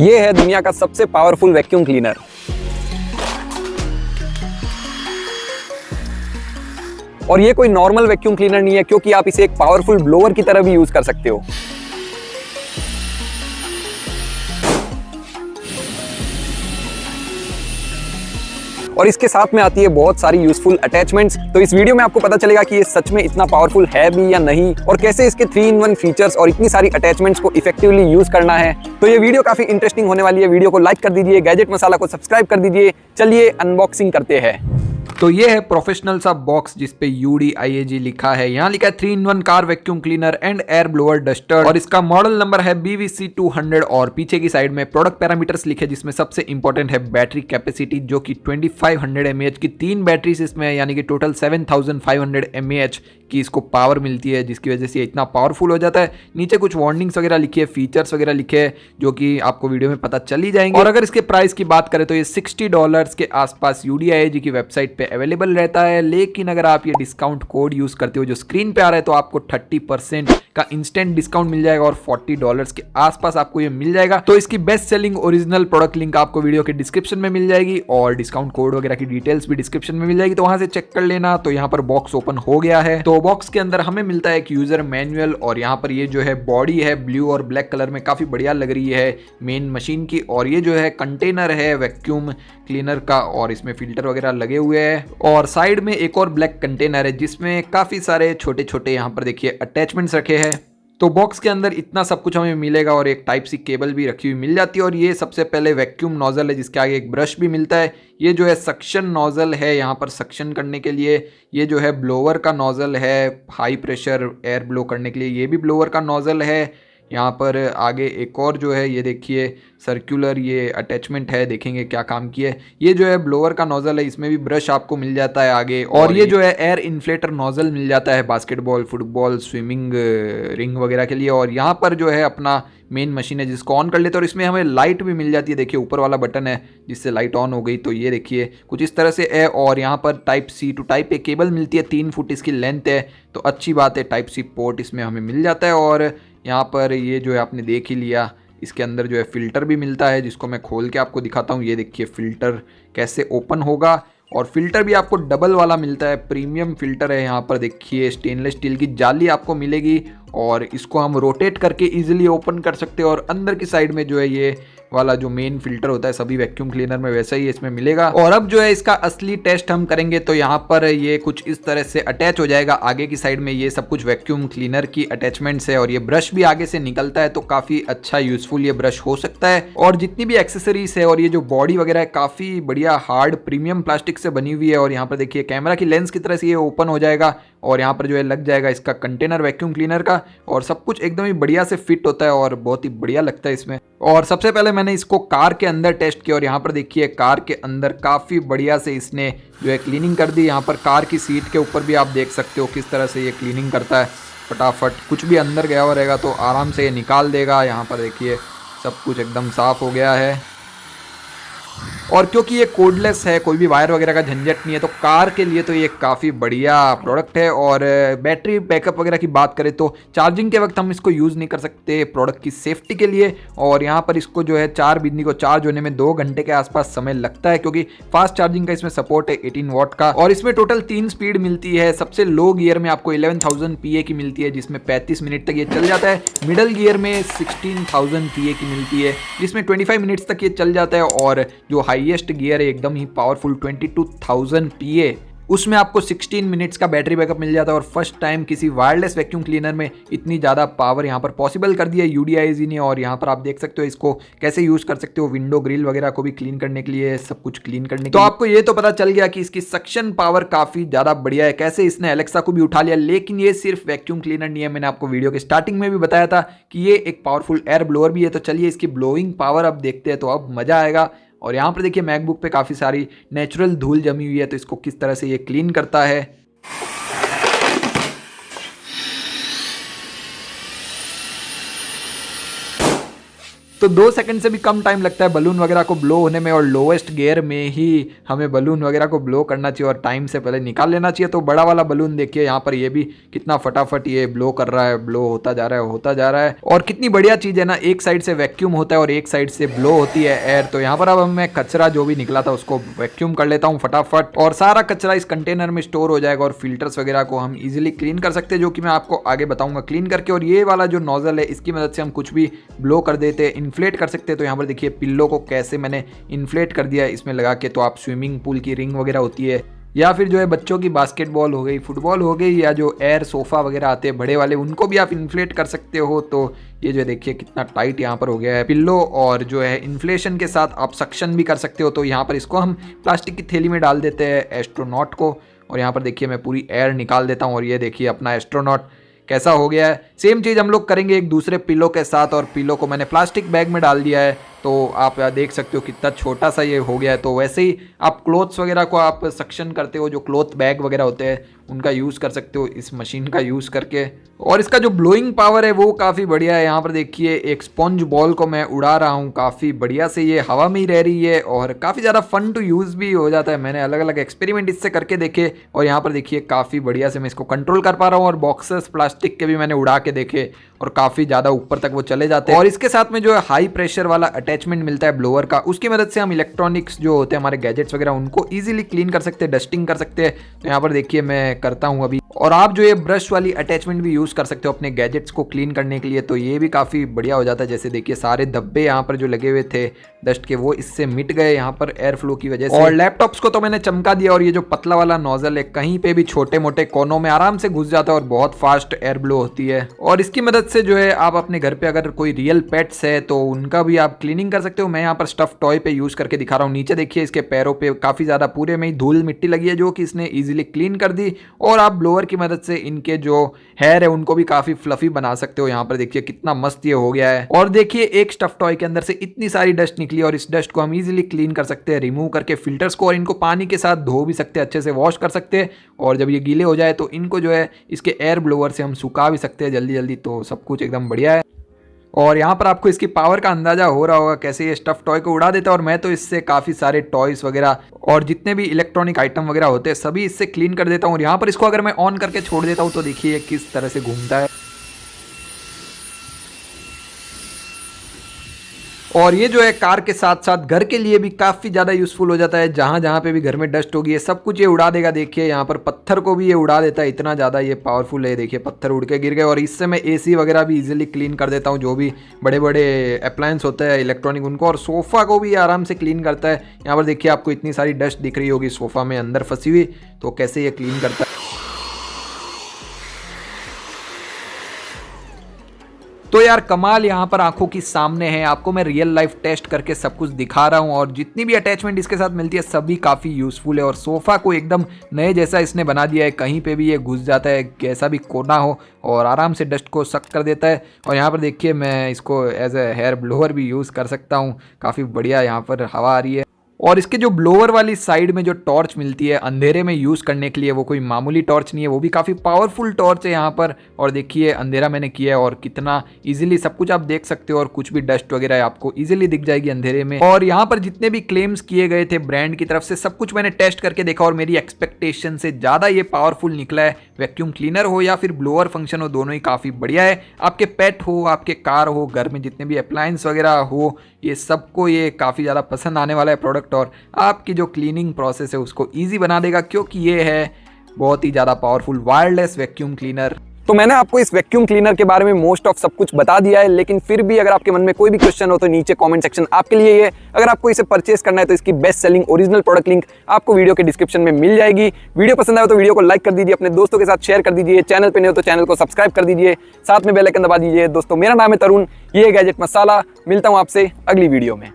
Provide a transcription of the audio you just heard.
ये है दुनिया का सबसे पावरफुल वैक्यूम क्लीनर। और ये कोई नॉर्मल वैक्यूम क्लीनर नहीं है, क्योंकि आप इसे एक पावरफुल ब्लोअर की तरह भी यूज कर सकते हो। और इसके साथ में आती है बहुत सारी यूजफुल अटैचमेंट्स। तो इस वीडियो में आपको पता चलेगा कि ये सच में इतना पावरफुल है भी या नहीं, और कैसे इसके 3-in-1 फीचर्स और इतनी सारी अटैचमेंट्स को इफेक्टिवली यूज करना है। तो ये वीडियो काफी इंटरेस्टिंग होने वाली है। वीडियो को लाइक कर दीजिए, गैजेट मसाला को सब्सक्राइब कर दीजिए। चलिए अनबॉक्सिंग करते हैं। तो ये है प्रोफेशनल सा बॉक्स जिसपे UDIAG लिखा है। यहाँ लिखा है 3-in-1 car vacuum cleaner and air blower duster, और इसका मॉडल नंबर है BVC200। और पीछे की साइड में प्रोडक्ट पैरामीटर्स लिखे, जिसमें सबसे इंपॉर्टेंट है बैटरी कैपेसिटी, जो कि 2500 mAh की 3 बैटरीज इसमें है, यानी कि टोटल 7500 mAh की इसको पावर मिलती है, जिसकी वजह से ये इतना पावरफुल हो जाता है। नीचे कुछ वार्निंग्स वगैरह लिखी है, फीचर्स वगैरह लिखे हैं, जो कि आपको वीडियो में पता चल ही जाएंगे। और अगर इसके प्राइस की बात करें तो ये $60 के आसपास UDIAG की वेबसाइट पे अवेलेबल रहता है। लेकिन अगर आप ये डिस्काउंट कोड यूज करते हो जो स्क्रीन पे आ रहा है, तो आपको 30% का इंस्टेंट डिस्काउंट मिल जाएगा और $40 के आसपास आपको ये मिल जाएगा। तो इसकी best selling original product link आपको वीडियो के डिस्क्रिप्शन में मिल जाएगी, और डिस्काउंट कोड वगैरह की डिटेल्स भी डिस्क्रिप्शन में मिल जाएगी, तो वहां से चेक कर लेना। तो यहाँ पर बॉक्स ओपन हो गया है। तो बॉक्स के अंदर हमें मिलता है एक यूजर मैनुअल, और यहाँ पर ये जो है बॉडी है ब्लू और ब्लैक कलर में, काफी बढ़िया लग रही है मेन मशीन की। और ये जो है कंटेनर है वैक्यूम क्लीनर का, और इसमें फिल्टर वगैरह लगे हुए हैं। और साइड में एक और ब्लैक कंटेनर है, जिसमें काफी सारे छोटे छोटे यहाँ पर देखिए अटैचमेंट्स रखे हैं। तो बॉक्स के अंदर इतना सब कुछ हमें मिलेगा, और एक टाइप सी केबल भी रखी हुई मिल जाती है। और ये सबसे पहले वैक्यूम नोजल है, जिसके आगे एक ब्रश भी मिलता है। ये जो है सक्शन नोजल है, यहाँ पर सक्शन करने के लिए। ये जो है ब्लोअर का नोजल है, हाई प्रेशर एयर ब्लो करने के लिए, ये भी ब्लोअर का नोजल है। यहाँ पर आगे एक और जो है, ये देखिए सर्कुलर ये अटैचमेंट है, देखेंगे क्या काम की है। ये जो है ब्लोअर का नोजल है, इसमें भी ब्रश आपको मिल जाता है आगे। और ये जो है एयर इन्फ्लेटर नोजल मिल जाता है बास्केटबॉल, फुटबॉल, स्विमिंग रिंग वगैरह के लिए। और यहाँ पर जो है अपना मेन मशीन है, जिसको ऑन कर लेते हैं। और इसमें हमें लाइट भी मिल जाती है, देखिए ऊपर वाला बटन है जिससे लाइट ऑन हो गई। तो ये देखिए कुछ इस तरह से है। और यहाँ पर Type-C to Type-A केबल मिलती है, 3 फुट इसकी लेंथ है, तो अच्छी बात है। Type-C पोर्ट इसमें हमें मिल जाता है। और यहाँ पर ये जो है आपने देख ही लिया, इसके अंदर जो है फ़िल्टर भी मिलता है, जिसको मैं खोल के आपको दिखाता हूँ। ये देखिए फ़िल्टर कैसे ओपन होगा। और फिल्टर भी आपको डबल वाला मिलता है, प्रीमियम फिल्टर है। यहाँ पर देखिए स्टेनलेस स्टील की जाली आपको मिलेगी, और इसको हम रोटेट करके इजीली ओपन कर सकते हैं। और अंदर की साइड में जो है ये वाला जो मेन फिल्टर होता है सभी वैक्यूम क्लीनर में, वैसा ही इसमें मिलेगा। और अब जो है इसका असली टेस्ट हम करेंगे, तो यहाँ पर ये कुछ इस तरह से अटैच हो जाएगा। आगे की साइड में ये सब कुछ वैक्यूम क्लीनर की अटैचमेंट्स है, और ये ब्रश भी आगे से निकलता है, तो काफी अच्छा यूजफुल ये ब्रश हो सकता है। और जितनी भी एक्सेसरीज है और ये जो बॉडी वगैरह है, काफी बढ़िया हार्ड प्रीमियम प्लास्टिक से बनी हुई है। और यहाँ पर देखिए कैमरा की लेंस की तरह से ये ओपन हो जाएगा, और यहाँ पर जो है लग जाएगा इसका कंटेनर वैक्यूम क्लीनर का। और सब कुछ एकदम ही बढ़िया से फिट होता है, और बहुत ही बढ़िया लगता है इसमें। और सबसे पहले मैंने इसको कार के अंदर टेस्ट किया, और यहाँ पर देखिए कार के अंदर काफ़ी बढ़िया से इसने जो है क्लीनिंग कर दी। यहाँ पर कार की सीट के ऊपर भी आप देख सकते हो किस तरह से ये क्लीनिंग करता है फटाफट। कुछ भी अंदर गया हुआ रहेगा तो आराम से ये निकाल देगा। यहाँ पर देखिए सब कुछ एकदम साफ़ हो गया है। और क्योंकि ये कोडलेस है, कोई भी वायर वगैरह का झंझट नहीं है, तो कार के लिए तो ये काफ़ी बढ़िया प्रोडक्ट है। और बैटरी बैकअप वगैरह की बात करें तो चार्जिंग के वक्त हम इसको यूज़ नहीं कर सकते, प्रोडक्ट की सेफ्टी के लिए। और यहाँ पर इसको जो है 4 बिजली को चार्ज होने में 2 घंटे के आसपास समय लगता है, क्योंकि फास्ट चार्जिंग का इसमें सपोर्ट है 18 वॉट का। और इसमें टोटल 3 स्पीड मिलती है। सबसे लो गियर में आपको 11,000 PA की मिलती है, जिसमें 35 मिनट तक ये चल जाता है। मिडल गियर में 16,000 PA की मिलती है, जिसमें 25 मिनट्स तक ये चल जाता है। और जो हाईएस्ट गियर है एकदम ही पावरफुल 22,000 PA, उसमें आपको 16 मिनट्स का बैटरी बैकअप मिल जाता है। और फर्स्ट टाइम किसी वायरलेस वैक्यूम क्लीनर में इतनी ज़्यादा पावर यहाँ पर पॉसिबल कर दिया है UDIAG ने। और यहाँ पर आप देख सकते हो इसको कैसे यूज़ कर सकते हो, विंडो ग्रिल वगैरह को भी क्लीन करने के लिए, सब कुछ क्लीन करने के लिए। तो आपको ये तो पता चल गया कि इसकी सक्शन पावर काफ़ी ज़्यादा बढ़िया है, कैसे इसने एलेक्सा को भी उठा लिया। लेकिन ये सिर्फ वैक्यूम क्लीनर नहीं है, मैंने आपको वीडियो के स्टार्टिंग में भी बताया था कि ये एक पावरफुल एयर ब्लोअर भी है। तो चलिए इसकी ब्लोइंग पावर अब देखते हैं, तो अब मज़ा आएगा। और यहाँ पर देखिए मैकबुक पे काफ़ी सारी नेचुरल धूल जमी हुई है, तो इसको किस तरह से ये क्लीन करता है। तो 2 सेकंड से भी कम टाइम लगता है बलून वगैरह को ब्लो होने में, और लोएस्ट गियर में ही हमें बलून वगैरह को ब्लो करना चाहिए और टाइम से पहले निकाल लेना चाहिए। तो बड़ा वाला बलून देखिए यहाँ पर, ये भी कितना फटाफट ये ब्लो कर रहा है, ब्लो होता जा रहा है। और कितनी बढ़िया चीज़ है ना, एक साइड से वैक्यूम होता है और एक साइड से ब्लो होती है एयर। तो यहाँ पर अब मैं कचरा जो भी निकला था उसको वैक्यूम कर लेता हूँ फटाफट, और सारा कचरा इस कंटेनर में स्टोर हो जाएगा और फिल्टर्स वगैरह को हम इजीली क्लीन कर सकते हैं, जो कि मैं आपको आगे बताऊंगा क्लीन करके। और ये वाला जो नोजल है इसकी मदद से हम कुछ भी ब्लो कर देते हैं, इन्फ्लेट कर सकते हैं। तो यहाँ पर देखिए पिल्लो को कैसे मैंने इन्फ्लेट कर दिया इसमें लगा के। तो आप स्विमिंग पूल की रिंग वगैरह होती है, या फिर जो है बच्चों की बास्केटबॉल हो गई, फुटबॉल हो गई, या जो एयर सोफ़ा वगैरह आते हैं बड़े वाले, उनको भी आप इन्फ्लेट कर सकते हो। तो ये जो देखिए कितना टाइट यहाँ पर हो गया है पिल्लो, और जो है इन्फ्लेशन के साथ आप सक्शन भी कर सकते हो। तो यहाँ पर इसको हम प्लास्टिक की थैली में डाल देते हैं एस्ट्रोनॉट को, और यहाँ पर देखिए मैं पूरी एयर निकाल देता हूँ, और ये देखिए अपना एस्ट्रोनॉट कैसा हो गया है। सेम चीज़ हम लोग करेंगे एक दूसरे पिलो के साथ, और पिलो को मैंने प्लास्टिक बैग में डाल दिया है। तो आप देख सकते हो कितना छोटा सा ये हो गया है। तो वैसे ही आप क्लोथ्स वगैरह को आप सक्शन करते हो, जो क्लोथ बैग वगैरह होते हैं उनका यूज़ कर सकते हो इस मशीन का यूज़ करके। और इसका जो ब्लोइंग पावर है वो काफ़ी बढ़िया है। यहाँ पर देखिए एक स्पॉन्ज बॉल को मैं उड़ा रहा हूँ, काफ़ी बढ़िया से ये हवा में ही रह रही है, और काफ़ी ज़्यादा फन टू यूज़ भी हो जाता है। मैंने अलग अलग एक्सपेरिमेंट इससे करके देखे, और यहाँ पर देखिए काफ़ी बढ़िया से मैं इसको कंट्रोल कर पा रहा हूँ। और बॉक्सेस प्लास्टिक के भी मैंने उड़ा के देखे, और काफ़ी ज़्यादा ऊपर तक वो चले जाते हैं। और इसके साथ में जो है हाई प्रेशर वाला अटैचमेंट मिलता है ब्लोअर का, उसकी मदद से हम इलेक्ट्रॉनिक्स जो होते हैं हमारे गैजेट्स वगैरह उनको ईजिली क्लीन कर सकते हैं, डस्टिंग कर सकते हैं। तो यहाँ पर देखिए मैं करता हूँ अभी। और आप जो ये ब्रश वाली अटैचमेंट भी यूज़ कर सकते हो अपने गैजेट्स को क्लीन करने के लिए, तो ये भी काफ़ी बढ़िया हो जाता है। जैसे देखिए सारे धब्बे यहाँ पर जो लगे हुए थे डस्ट के, वो इससे मिट गए यहाँ पर एयर फ्लो की वजह से। और लैपटॉप्स को तो मैंने चमका दिया, और ये जो पतला वाला नोजल है कहीं पे भी छोटे मोटे कोनों में आराम से घुस जाता है, और बहुत फास्ट एयर ब्लो होती है। और इसकी मदद से जो है आप अपने घर पे अगर कोई रियल पेट्स है तो उनका भी आप क्लीनिंग कर सकते हो। मैं यहाँ पर स्टफ टॉय पे यूज़ करके दिखा रहा हूँ। नीचे देखिए इसके पैरों पे काफ़ी ज़्यादा पूरे में ही धूल मिट्टी लगी है, जो कि इसने ईजिली क्लीन कर दी। और आप ब्लोअर की मदद से इनके जो हेयर है उनको भी काफ़ी फ्लफी बना सकते हो। यहाँ पर देखिए कितना मस्त ये हो गया है। और देखिए एक स्टफ टॉय के अंदर से इतनी सारी डस्ट निकली, और इस डस्ट को हम इजीली क्लीन कर सकते हैं रिमूव करके फिल्टर्स को, और इनको पानी के साथ धो भी सकते हैं, अच्छे से वॉश कर सकते हैं। और जब ये गीले हो जाए तो इनको जो है इसके एयर ब्लोअर से हम सुखा भी सकते हैं जल्दी जल्दी। तो सब कुछ एकदम बढ़िया है। और यहाँ पर आपको इसकी पावर का अंदाजा हो रहा होगा कैसे ये स्टफ टॉय को उड़ा देता है। और मैं तो इससे काफ़ी सारे टॉयज़ वगैरह और जितने भी इलेक्ट्रॉनिक आइटम वगैरह होते हैं सभी इससे क्लीन कर देता हूँ। और यहाँ पर इसको अगर मैं ऑन करके छोड़ देता हूँ तो देखिए किस तरह से घूमता है। और ये जो है कार के साथ साथ घर के लिए भी काफ़ी ज़्यादा यूज़फुल हो जाता है। जहाँ जहाँ पे भी घर में डस्ट होगी ये सब कुछ ये उड़ा देगा। देखिए यहाँ पर पत्थर को भी ये उड़ा देता है, इतना ज़्यादा ये पावरफुल है। देखिए पत्थर उड़ के गिर गए। और इससे मैं एसी वगैरह भी इजीली क्लीन कर देता हूँ, जो भी बड़े बड़े अप्लायंस होते हैं इलेक्ट्रॉनिक उनको। और सोफ़ा को भी आराम से क्लीन करता है। यहाँ पर देखिए आपको इतनी सारी डस्ट दिख रही होगी सोफ़ा में अंदर फंसी हुई, तो कैसे ये क्लीन करता है। तो यार कमाल यहाँ पर आंखों की सामने है। आपको मैं रियल लाइफ टेस्ट करके सब कुछ दिखा रहा हूँ, और जितनी भी अटैचमेंट इसके साथ मिलती है सभी काफ़ी यूज़फुल है। और सोफ़ा को एकदम नए जैसा इसने बना दिया है, कहीं पे भी ये घुस जाता है कैसा भी कोना हो, और आराम से डस्ट को सक कर देता है। और यहाँ पर देखिए मैं इसको एज ए हेयर ब्लोअर भी यूज़ कर सकता हूँ। काफ़ी बढ़िया यहाँ पर हवा आ रही है। और इसके जो ब्लोअर वाली साइड में जो टॉर्च मिलती है अंधेरे में यूज़ करने के लिए, वो कोई मामूली टॉर्च नहीं है, वो भी काफ़ी पावरफुल टॉर्च है यहाँ पर। और देखिए अंधेरा मैंने किया है और कितना इजीली सब कुछ आप देख सकते हो, और कुछ भी डस्ट वगैरह है आपको इजीली दिख जाएगी अंधेरे में। और यहाँ पर जितने भी क्लेम्स किए गए थे ब्रांड की तरफ से सब कुछ मैंने टेस्ट करके देखा, और मेरी एक्सपेक्टेशन से ज़्यादा ये पावरफुल निकला है। वैक्यूम क्लीनर हो या फिर ब्लोअर फंक्शन हो, दोनों ही काफ़ी बढ़िया है। आपके पेट हो, आपके कार हो, घर में जितने भी अप्लायंस वगैरह हो, ये सबको ये काफ़ी ज़्यादा पसंद आने वाला है प्रोडक्ट। और आपकी जो क्लीनिंग प्रोसेस है उसको ईजी बना देगा, क्योंकि ये है बहुत ही ज़्यादा पावरफुल वायरलेस वैक्यूम क्लीनर। तो मैंने आपको इस वैक्यूम क्लीनर के बारे में मोस्ट ऑफ सब कुछ बता दिया है, लेकिन फिर भी अगर आपके मन में कोई भी क्वेश्चन हो तो नीचे कमेंट सेक्शन आपके लिए ये। अगर आपको इसे परचेस करना है तो इसकी best selling original product link आपको वीडियो के डिस्क्रिप्शन में मिल जाएगी। वीडियो पसंद आए तो वीडियो को लाइक कर दीजिए, अपने दोस्तों के साथ शेयर कर दीजिए, चैनल पे नहीं हो तो चैनल को सब्सक्राइब कर दीजिए, साथ में बेल आइकन दबा दीजिए। दोस्तों मेरा नाम है तरुण, ये गैजेट मसाला। मिलता हूँ आपसे अगली वीडियो में।